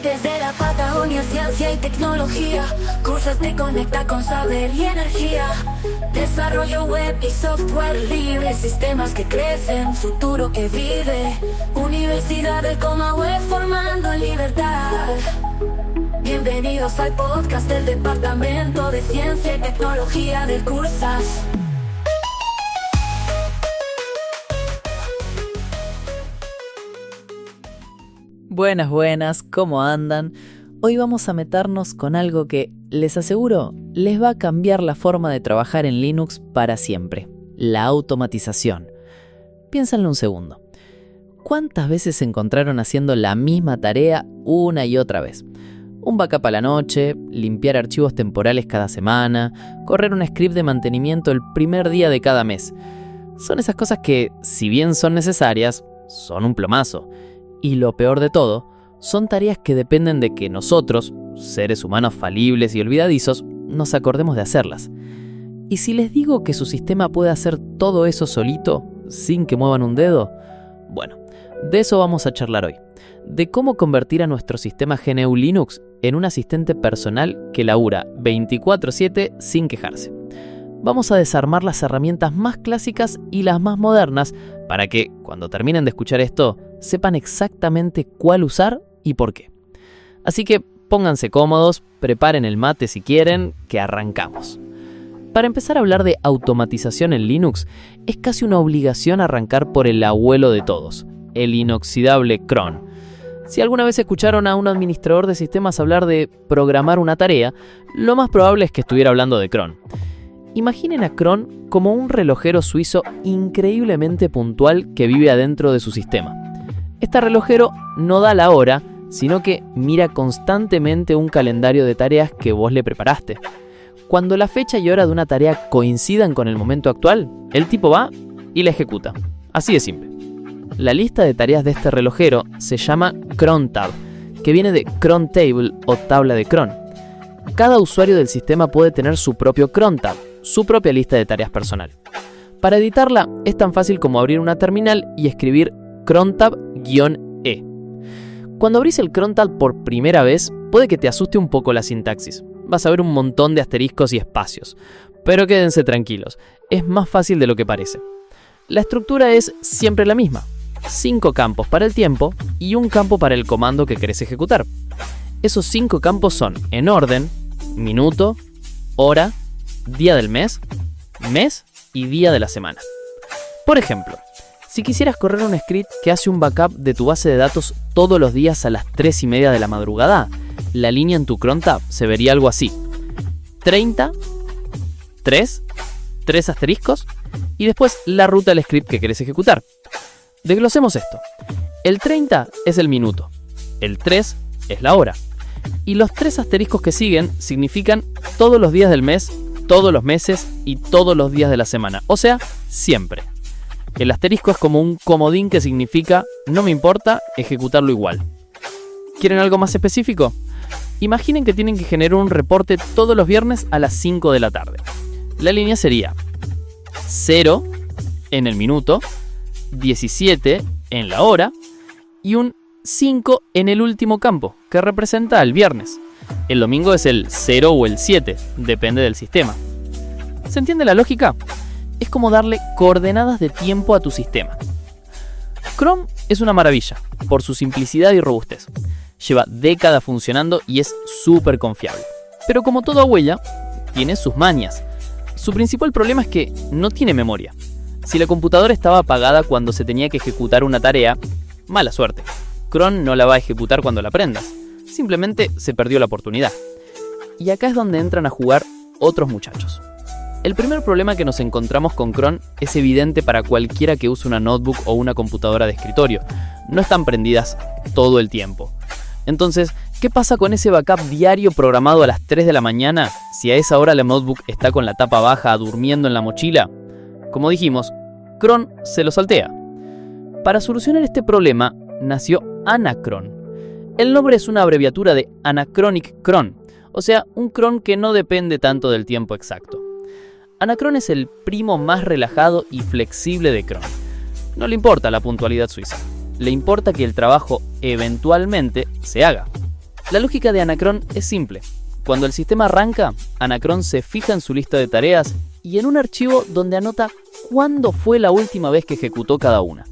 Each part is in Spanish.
Desde la Patagonia, ciencia y tecnología, Cursas te conecta con saber y energía. Desarrollo web y software libre, sistemas que crecen, futuro que vive. Universidad del Comahue formando en libertad. Bienvenidos al podcast del Departamento de Ciencia y Tecnología del Cursas. Buenas, ¿cómo andan? Hoy vamos a meternos con algo que, les aseguro, les va a cambiar la forma de trabajar en Linux para siempre: la automatización. Piénsenlo un segundo. ¿Cuántas veces se encontraron haciendo la misma tarea una y otra vez? Un backup a la noche, limpiar archivos temporales cada semana, correr un script de mantenimiento el primer día de cada mes. Son esas cosas que, si bien son necesarias, son un plomazo. Y lo peor de todo, son tareas que dependen de que nosotros, seres humanos falibles y olvidadizos, nos acordemos de hacerlas. Y si les digo que su sistema puede hacer todo eso solito, sin que muevan un dedo, bueno, de eso vamos a charlar hoy. De cómo convertir a nuestro sistema GNU Linux en un asistente personal que labura 24/7 sin quejarse. Vamos a desarmar las herramientas más clásicas y las más modernas para que, cuando terminen de escuchar esto, sepan exactamente cuál usar y por qué. Así que pónganse cómodos, preparen el mate si quieren, que arrancamos. Para empezar a hablar de automatización en Linux, es casi una obligación arrancar por el abuelo de todos, el inoxidable cron. Si alguna vez escucharon a un administrador de sistemas hablar de programar una tarea, lo más probable es que estuviera hablando de cron. Imaginen a cron como un relojero suizo increíblemente puntual que vive adentro de su sistema. Este relojero no da la hora, sino que mira constantemente un calendario de tareas que vos le preparaste. Cuando la fecha y hora de una tarea coincidan con el momento actual, el tipo va y la ejecuta. Así de simple. La lista de tareas de este relojero se llama crontab, que viene de cron table o tabla de cron. Cada usuario del sistema puede tener su propio crontab, su propia lista de tareas personal. Para editarla es tan fácil como abrir una terminal y escribir crontab-e. Cuando abrís el crontab por primera vez, puede que te asuste un poco la sintaxis. Vas a ver un montón de asteriscos y espacios. Pero quédense tranquilos, es más fácil de lo que parece. La estructura es siempre la misma: 5 campos para el tiempo y un campo para el comando que querés ejecutar. Esos 5 campos son, en orden, minuto, hora, día del mes, mes y día de la semana. Por ejemplo, si quisieras correr un script que hace un backup de tu base de datos todos los días a las 3:30 de la madrugada, la línea en tu crontab se vería algo así: 30, 3 asteriscos y después la ruta del script que querés ejecutar. Desglosemos esto. El 30 es el minuto, el 3 es la hora y los 3 asteriscos que siguen significan todos los días del mes, todos los meses y todos los días de la semana, o sea, siempre. El asterisco es como un comodín que significa no me importa, ejecutarlo igual. ¿Quieren algo más específico? Imaginen que tienen que generar un reporte todos los viernes a las 5 de la tarde. La línea sería 0 en el minuto, 17 en la hora y un 5 en el último campo, que representa el viernes. El domingo es el 0 o el 7, depende del sistema. ¿Se entiende la lógica? Es como darle coordenadas de tiempo a tu sistema. Cron es una maravilla, por su simplicidad y robustez. Lleva décadas funcionando y es súper confiable. Pero como toda huella, tiene sus mañas. Su principal problema es que no tiene memoria. Si la computadora estaba apagada cuando se tenía que ejecutar una tarea, mala suerte. Cron no la va a ejecutar cuando la prendas. Simplemente se perdió la oportunidad. Y acá es donde entran a jugar otros muchachos. El primer problema que nos encontramos con cron es evidente para cualquiera que use una notebook o una computadora de escritorio. No están prendidas todo el tiempo. Entonces, ¿qué pasa con ese backup diario programado a las 3 de la mañana si a esa hora la notebook está con la tapa baja durmiendo en la mochila? Como dijimos, cron se lo saltea. Para solucionar este problema, nació Anacron. El nombre es una abreviatura de Anachronic Cron, o sea, un cron que no depende tanto del tiempo exacto. Anacron es el primo más relajado y flexible de cron. No le importa la puntualidad suiza. Le importa que el trabajo eventualmente se haga. La lógica de Anacron es simple. Cuando el sistema arranca, Anacron se fija en su lista de tareas y en un archivo donde anota cuándo fue la última vez que ejecutó cada una.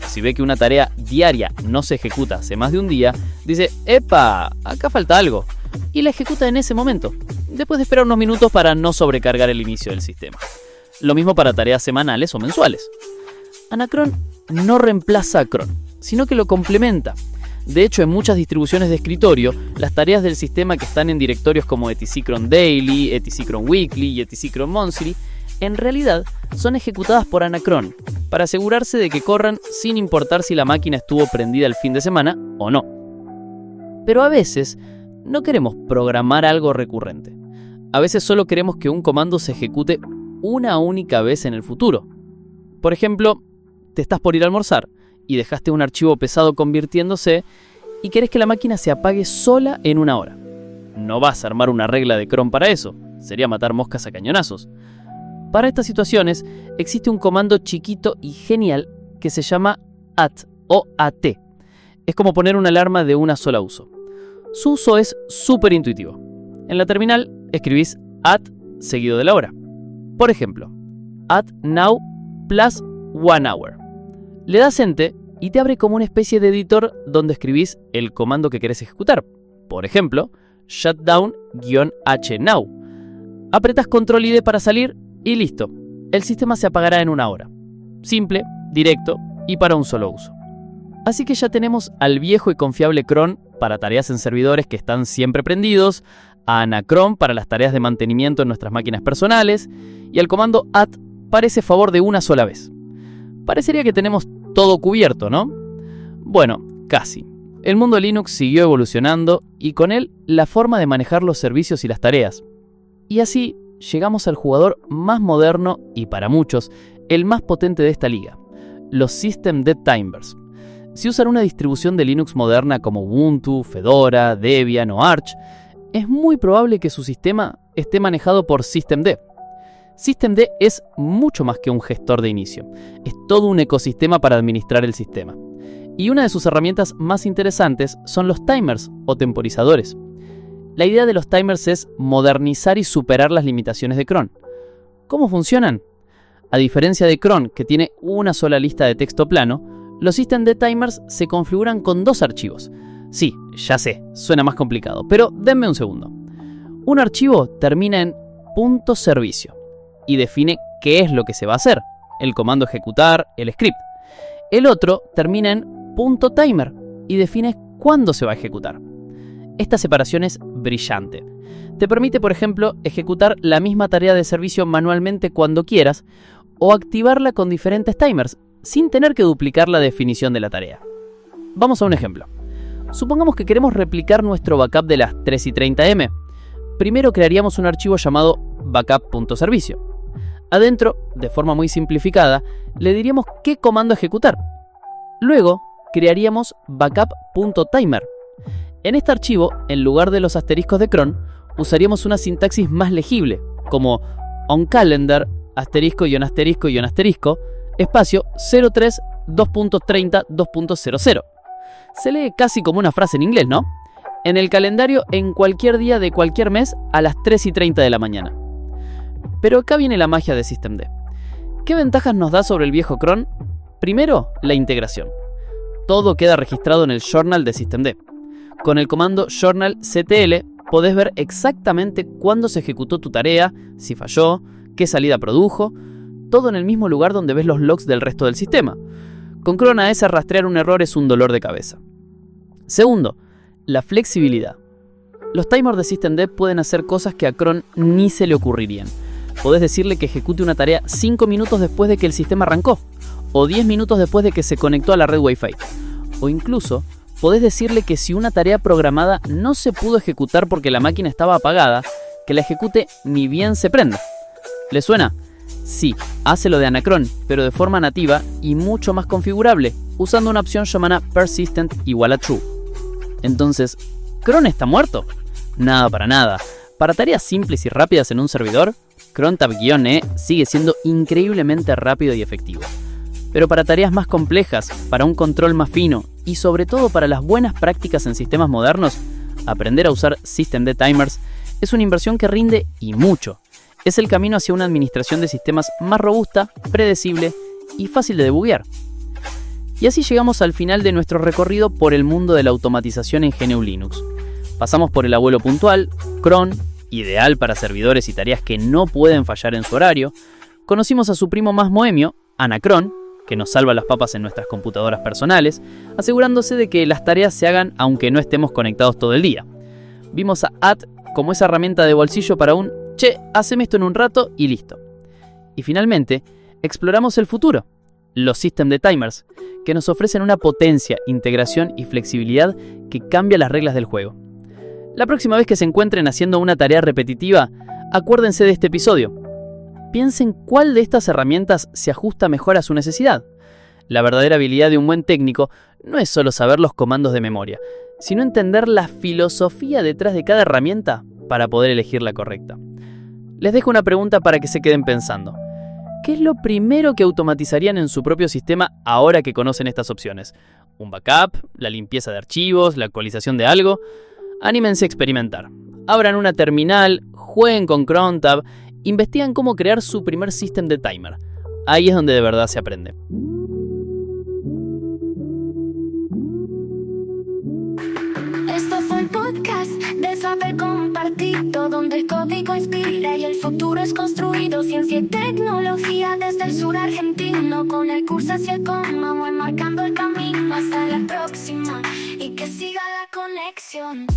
Si ve que una tarea diaria no se ejecuta hace más de un día, dice, ¡epa! Acá falta algo. Y la ejecuta en ese momento, después de esperar unos minutos para no sobrecargar el inicio del sistema. Lo mismo para tareas semanales o mensuales. Anacron no reemplaza a cron, sino que lo complementa. De hecho, en muchas distribuciones de escritorio, las tareas del sistema que están en directorios como etc cron daily, etc cron weekly y etc cron monthly, en realidad son ejecutadas por Anacron, para asegurarse de que corran sin importar si la máquina estuvo prendida el fin de semana o no. Pero a veces no queremos programar algo recurrente. A veces solo queremos que un comando se ejecute una única vez en el futuro. Por ejemplo, te estás por ir a almorzar y dejaste un archivo pesado convirtiéndose y querés que la máquina se apague sola en 1 hora. No vas a armar una regla de cron para eso, sería matar moscas a cañonazos. Para estas situaciones existe un comando chiquito y genial que se llama AT o AT. Es como poner una alarma de una sola uso. Su uso es súper intuitivo. En la terminal escribís AT seguido de la hora. Por ejemplo, AT now plus 1 hour. Le das Enter y te abre como una especie de editor donde escribís el comando que querés ejecutar. Por ejemplo, shutdown-h now. Apretas Control y D para salir y listo. El sistema se apagará en 1 hora. Simple, directo y para un solo uso. Así que ya tenemos al viejo y confiable cron para tareas en servidores que están siempre prendidos, a Anacron para las tareas de mantenimiento en nuestras máquinas personales y al comando AT para ese favor de una sola vez. Parecería que tenemos todo cubierto, ¿no? Bueno, casi. El mundo Linux siguió evolucionando y con él la forma de manejar los servicios y las tareas. Y así llegamos al jugador más moderno y para muchos el más potente de esta liga, los Systemd Timers. Si usan una distribución de Linux moderna como Ubuntu, Fedora, Debian o Arch, es muy probable que su sistema esté manejado por Systemd. Systemd es mucho más que un gestor de inicio, es todo un ecosistema para administrar el sistema. Y una de sus herramientas más interesantes son los timers o temporizadores. La idea de los timers es modernizar y superar las limitaciones de cron. ¿Cómo funcionan? A diferencia de cron, que tiene una sola lista de texto plano, los Systemd Timers se configuran con 2 archivos. Sí, ya sé, suena más complicado, pero denme un segundo. Un archivo termina en .servicio y define qué es lo que se va a hacer, el comando ejecutar, el script. El otro termina en .timer y define cuándo se va a ejecutar. Esta separación es brillante. Te permite, por ejemplo, ejecutar la misma tarea de servicio manualmente cuando quieras o activarla con diferentes timers, sin tener que duplicar la definición de la tarea. Vamos a un ejemplo. Supongamos que queremos replicar nuestro backup de las 3:30 am. Primero crearíamos un archivo llamado backup.servicio. Adentro, de forma muy simplificada, le diríamos qué comando ejecutar. Luego, crearíamos backup.timer. En este archivo, en lugar de los asteriscos de cron, usaríamos una sintaxis más legible, como onCalendar, *****, espacio 03 2.30 2.00. Se lee casi como una frase en inglés, ¿no? En el calendario en cualquier día de cualquier mes a las 3:30 de la mañana. Pero acá viene la magia de Systemd. ¿Qué ventajas nos da sobre el viejo cron? Primero, la integración. Todo queda registrado en el journal de Systemd. Con el comando journal-ctl podés ver exactamente cuándo se ejecutó tu tarea, si falló, qué salida produjo, todo en el mismo lugar donde ves los logs del resto del sistema. Con cron AS rastrear un error es un dolor de cabeza. Segundo, la flexibilidad. Los timers de Systemd pueden hacer cosas que a cron ni se le ocurrirían. Podés decirle que ejecute una tarea 5 minutos después de que el sistema arrancó, o 10 minutos después de que se conectó a la red Wi-Fi. O incluso, podés decirle que si una tarea programada no se pudo ejecutar porque la máquina estaba apagada, que la ejecute ni bien se prenda. ¿Le suena? Sí, hace lo de Anacron, pero de forma nativa y mucho más configurable, usando una opción llamada persistent igual a true. Entonces, ¿cron está muerto? Nada para nada. Para tareas simples y rápidas en un servidor, crontab-e sigue siendo increíblemente rápido y efectivo. Pero para tareas más complejas, para un control más fino y sobre todo para las buenas prácticas en sistemas modernos, aprender a usar Systemd Timers es una inversión que rinde y mucho. Es el camino hacia una administración de sistemas más robusta, predecible y fácil de debuguear. Y así llegamos al final de nuestro recorrido por el mundo de la automatización en GNU Linux. Pasamos por el abuelo puntual, cron, ideal para servidores y tareas que no pueden fallar en su horario. Conocimos a su primo más moemio, Anacron, que nos salva las papas en nuestras computadoras personales, asegurándose de que las tareas se hagan aunque no estemos conectados todo el día. Vimos a add como esa herramienta de bolsillo para un «che, haceme esto en un rato y listo». Y finalmente, exploramos el futuro, los Systemd Timers, que nos ofrecen una potencia, integración y flexibilidad que cambia las reglas del juego. La próxima vez que se encuentren haciendo una tarea repetitiva, acuérdense de este episodio. Piensen cuál de estas herramientas se ajusta mejor a su necesidad. La verdadera habilidad de un buen técnico no es solo saber los comandos de memoria, sino entender la filosofía detrás de cada herramienta para poder elegir la correcta. Les dejo una pregunta para que se queden pensando. ¿Qué es lo primero que automatizarían en su propio sistema ahora que conocen estas opciones? ¿Un backup? ¿La limpieza de archivos? ¿La actualización de algo? Anímense a experimentar. Abran una terminal, jueguen con crontab, investigan cómo crear su primer Systemd Timer. Ahí es donde de verdad se aprende. Esto fue el podcast de Saber Compartido, donde el código inspira y el futuro es construido. Ciencia y tecnología desde el sur argentino, con el curso hacia el cómo, marcando el camino. Hasta la próxima y que siga la conexión.